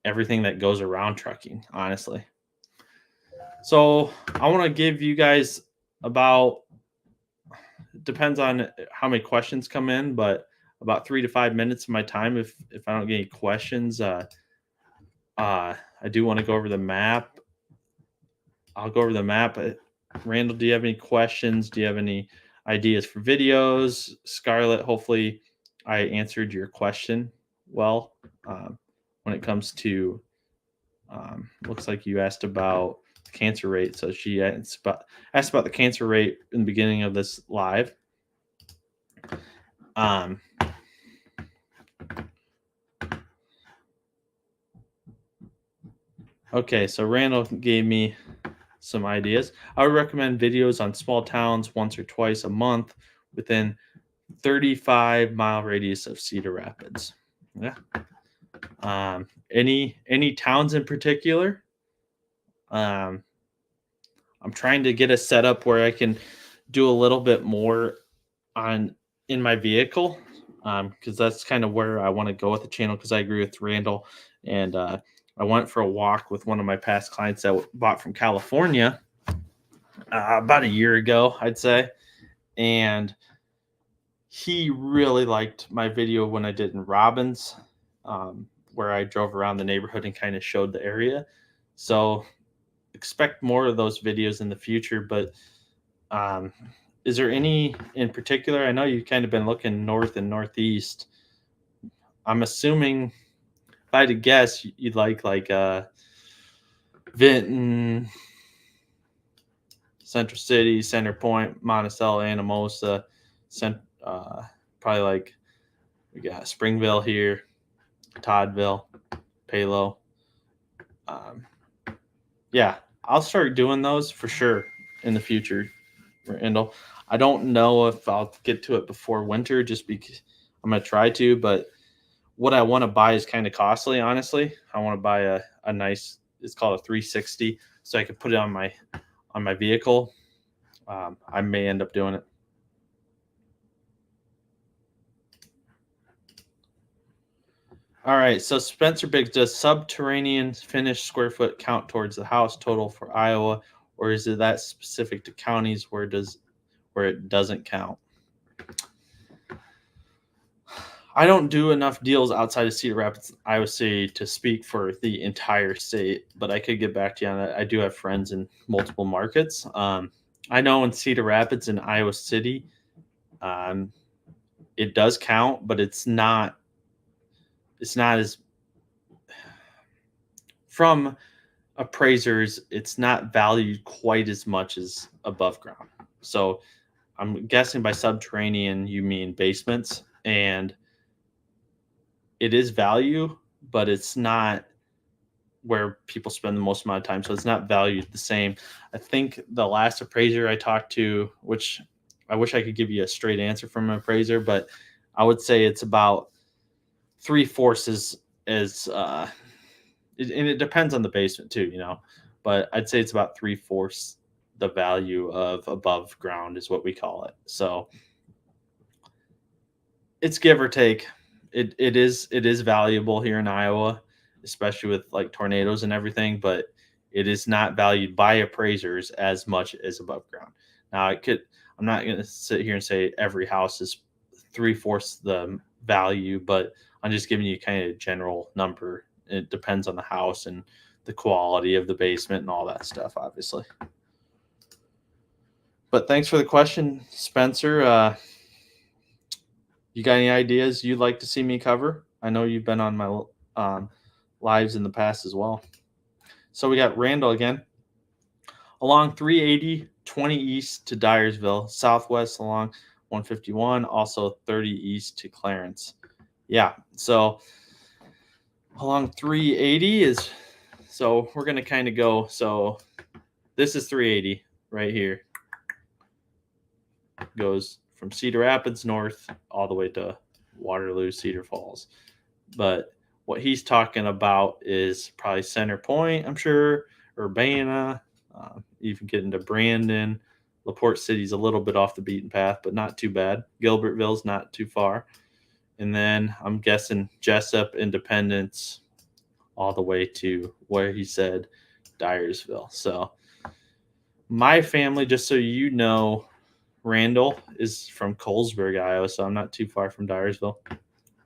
S1: everything that goes around trucking, honestly. So I want to give you guys about, depends on how many questions come in, but about 3 to 5 minutes of my time. If I don't get any questions, I do want to go over the map. I'll go over the map. Randall, do you have any questions? Do you have any ideas for videos? Scarlett, hopefully I answered your question well. When it comes to, looks like you asked about the cancer rate. So she asked about the cancer rate in the beginning of this live. Okay, so Randall gave me some ideas. I would recommend videos on small towns once or twice a month within 35-mile radius of Cedar Rapids. Yeah. Any towns in particular? I'm trying to get a setup where I can do a little bit more in my vehicle, because that's kind of where I want to go with the channel. Because I agree with Randall, and I went for a walk with one of my past clients that bought from California about a year ago, I'd say, and he really liked my video when I did in Robbins, where I drove around the neighborhood and kind of showed the area. So expect more of those videos in the future. But is there any in particular? I know you've kind of been looking north and northeast. I'm assuming, if I had to guess, you'd like Vinton, Central City, Center Point, Monticello, Anamosa, probably like we got Springville here, Toddville, Palo. Yeah, I'll start doing those for sure in the future, Randall. I don't know if I'll get to it before winter, just because I'm gonna try to. But what I want to buy is kind of costly, honestly. I want to buy a nice. It's called a 360, so I can put it on my vehicle. I may end up doing it. All right, so Spencer Biggs, does subterranean finished square foot count towards the house total for Iowa, or is it that specific to counties where it doesn't count? I don't do enough deals outside of Cedar Rapids, Iowa City to speak for the entire state, but I could get back to you on that. I do have friends in multiple markets. I know in Cedar Rapids and Iowa City, it does count, but it's not as, from appraisers, it's not valued quite as much as above ground. So I'm guessing by subterranean you mean basements, and it is value, but it's not where people spend the most amount of time. So it's not valued the same. I think the last appraiser I talked to, which I wish I could give you a straight answer from an appraiser, but I would say it's about 3/4 is and it depends on the basement too, but I'd say it's about 3/4 the value of above ground is what we call it. So it's give or take. It is valuable here in Iowa, especially with like tornadoes and everything, but it is not valued by appraisers as much as above ground. Now it could I'm not gonna sit here and say every house is 3/4 the value, but I'm just giving you kind of a general number. It depends on the house and the quality of the basement and all that stuff, obviously. But thanks for the question, Spencer. You got any ideas you'd like to see me cover? I know you've been on my lives in the past as well. So we got Randall again. Along 380, 20 east to Dyersville, southwest along 151, also 30 east to Clarence. Yeah, so along 380 is, so we're going to kind of go, so this is 380 right here. Goes from Cedar Rapids north all the way to Waterloo, Cedar Falls. But what he's talking about is probably Center Point, I'm sure, Urbana, even getting to Brandon. LaPorte City's a little bit off the beaten path, but not too bad. Gilbertville's not too far. And then I'm guessing Jessup, Independence, all the way to where he said Dyersville. So my family, just so you know, Randall is from Colesburg, Iowa, so I'm not too far from Dyersville. I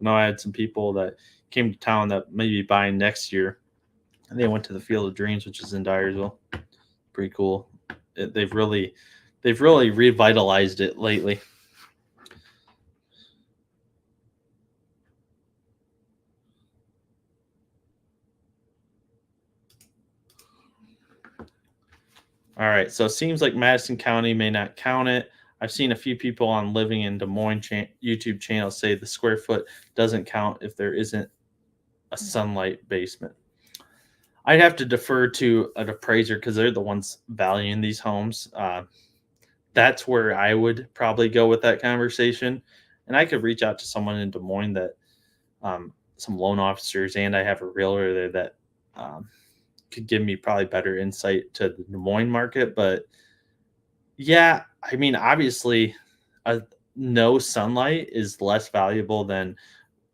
S1: know I had some people that came to town that may be buying next year, and they went to the Field of Dreams, which is in Dyersville. Pretty cool. They've really revitalized it lately. All right, so it seems like Madison County may not count it. I've seen a few people on Living in Des Moines YouTube channel say the square foot doesn't count if there isn't a sunlight basement. I'd have to defer to an appraiser because they're the ones valuing these homes. That's where I would probably go with that conversation. And I could reach out to someone in Des Moines that some loan officers, and I have a realtor there that could give me probably better insight to the Des Moines market. But yeah, I mean, obviously, no sunlight is less valuable than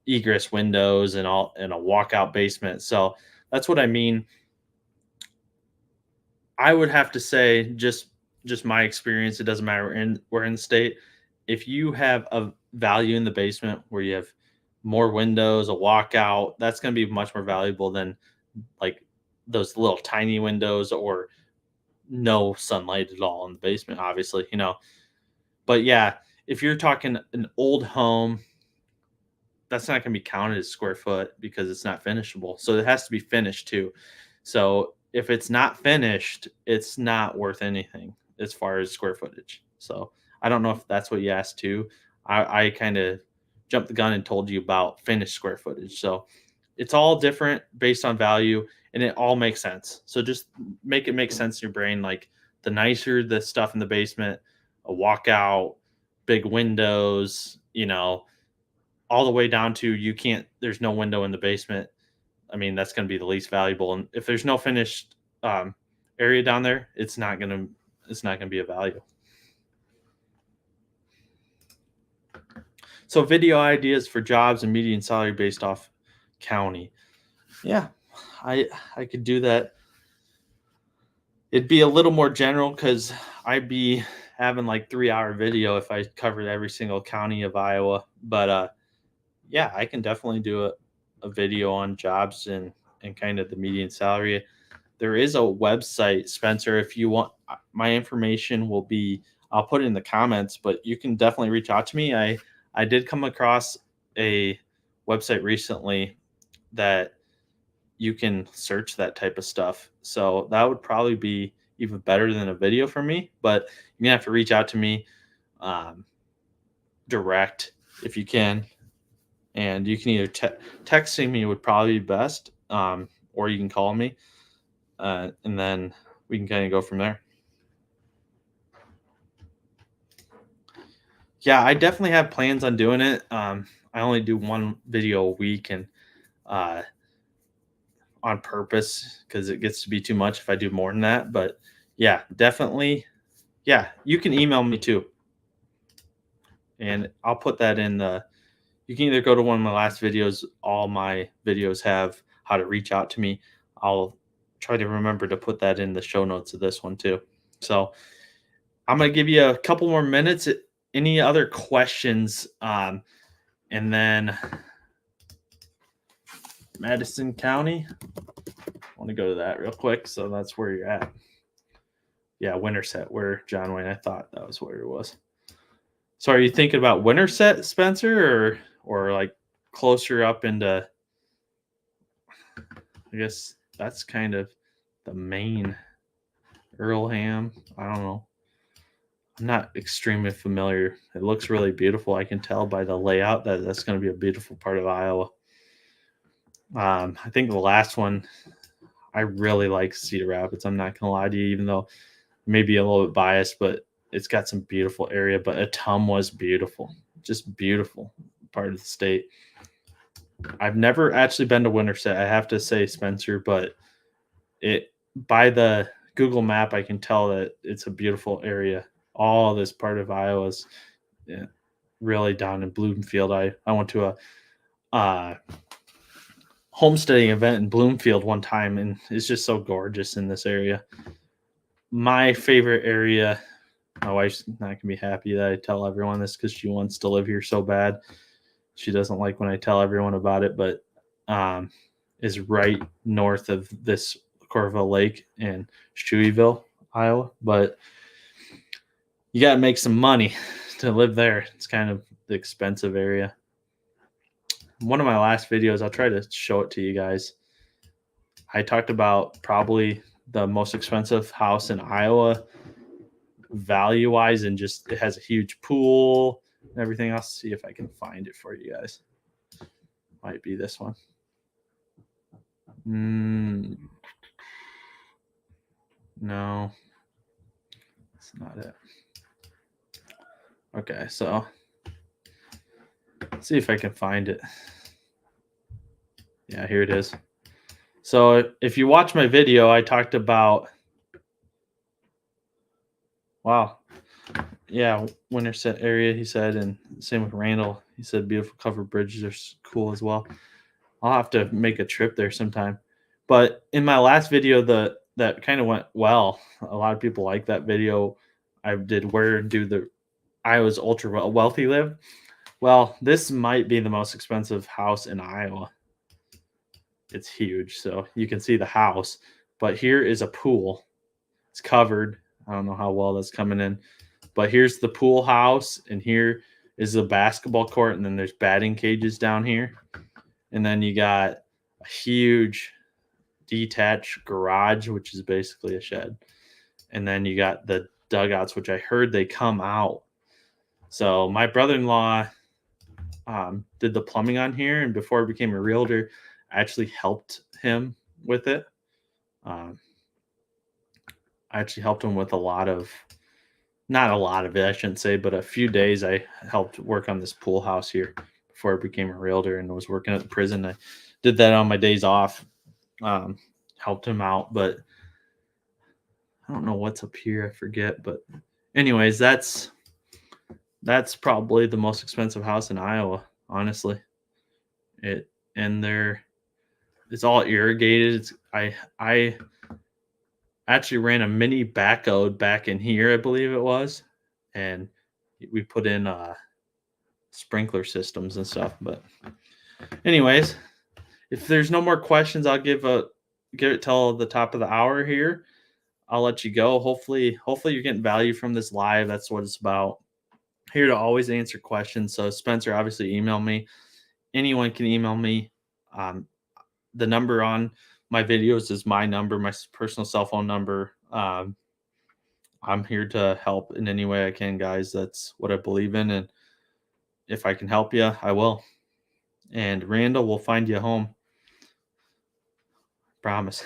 S1: egress windows and all in a walkout basement. So that's what I mean. I would have to say just my experience. It doesn't matter we're in the state. If you have a value in the basement where you have more windows, a walkout, that's going to be much more valuable than like those little tiny windows or no sunlight at all in the basement, obviously, But yeah, if you're talking an old home, that's not going to be counted as square foot because it's not finishable. So it has to be finished too. So if it's not finished, it's not worth anything as far as square footage. So I don't know if that's what you asked too. I kind of jumped the gun and told you about finished square footage. So it's all different based on value and it all makes sense. So just make it make sense in your brain. Like the nicer the stuff in the basement, a walkout, big windows, all the way down to there's no window in the basement. I mean, that's going to be the least valuable. And if there's no finished area down there, it's not going to be a value. So video ideas for jobs and median salary based off county. Yeah, I could do that. It'd be a little more general because I'd be having like 3-hour video if I covered every single county of Iowa. But yeah, I can definitely do a video on jobs and kind of the median salary. There is a website, Spencer. If you want, my information will be, I'll put it in the comments, but you can definitely reach out to me. I did come across a website recently that you can search that type of stuff. So that would probably be even better than a video for me, but you're gonna have to reach out to me direct if you can. And you can either texting me would probably be best. or you can call me, and then we can kind of go from there. Yeah, I definitely have plans on doing it. I only do one video a week, and uh, on purpose because it gets to be too much if I do more than that. But yeah, definitely. Yeah, you can email me too, and I'll put that in the. You can either go to one of my last videos. All my videos have how to reach out to me. I'll try to remember to put that in the show notes of this one too. So I'm gonna give you a couple more minutes. Any other questions? And then Madison County. I want to go to that real quick. So that's where you're at. Yeah, Winterset, where John Wayne. I thought that was where it was. So are you thinking about Winterset, Spencer, or like closer up into? I guess that's kind of the main Earlham. I don't know. I'm not extremely familiar. It looks really beautiful. I can tell by the layout that that's going to be a beautiful part of Iowa. I think the last one, I really like Cedar Rapids. I'm not going to lie to you, even though maybe a little bit biased, but it's got some beautiful area. But Ottumwa was beautiful, just beautiful part of the state. I've never actually been to Winterset, I have to say, Spencer, but it by the Google map, I can tell that it's a beautiful area. All this part of Iowa's really down in Bloomfield. I went to a homesteading event in Bloomfield one time, and it's just so gorgeous in this area. My favorite area, my wife's not going to be happy that I tell everyone this because she wants to live here so bad. She doesn't like when I tell everyone about it, but is right north of this Corville Lake in Shoeyville, Iowa. But you got to make some money to live there. It's kind of the expensive area. One of my last videos, I'll try to show it to you guys. I talked about probably the most expensive house in Iowa value wise, and just it has a huge pool and everything. I'll see if I can find it for you guys. Might be this one. No, that's not it. Okay, so let's see if I can find it. Yeah, here it is. So if you watch my video, I talked about, wow, yeah, Winterset area, he said, and same with Randall. He said beautiful covered bridges are cool as well. I'll have to make a trip there sometime. But in my last video, that kind of went well. A lot of people like that video. I did where do the Iowa's ultra wealthy live. Well, this might be the most expensive house in Iowa. It's huge, so you can see the house. But here is a pool. It's covered. I don't know how well that's coming in. But here's the pool house, and here is the basketball court, and then there's batting cages down here. And then you got a huge detached garage, which is basically a shed. And then you got the dugouts, which I heard they come out. So my brother-in-law did the plumbing on here, and before I became a realtor, I actually helped him with it. I actually helped him with not a lot of it, I shouldn't say, but a few days I helped work on this pool house here before I became a realtor and was working at the prison. I did that on my days off, helped him out, but I don't know what's up here. I forget, but anyways, that's probably the most expensive house in Iowa, honestly. It's all irrigated. I actually ran a mini backhoe back in here, I believe it was, and we put in sprinkler systems and stuff. But anyways, if there's no more questions, I'll give it till the top of the hour here. I'll let you go. Hopefully you're getting value from this live. That's what it's about. Here to always answer questions. So Spencer, obviously email me. Anyone can email me. The number on my videos is my number, my personal cell phone number. I'm here to help in any way I can, guys. That's what I believe in. And if I can help you, I will. And Randall will find you a home. Promise.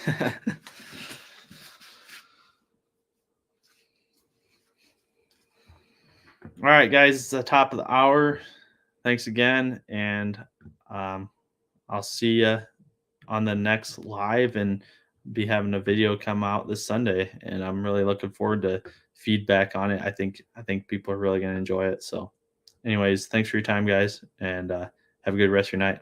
S1: All right, guys, it's the top of the hour. Thanks again, and I'll see you on the next live, and be having a video come out this Sunday, and I'm really looking forward to feedback on it. I think people are really going to enjoy it. So, anyways, thanks for your time, guys, and have a good rest of your night.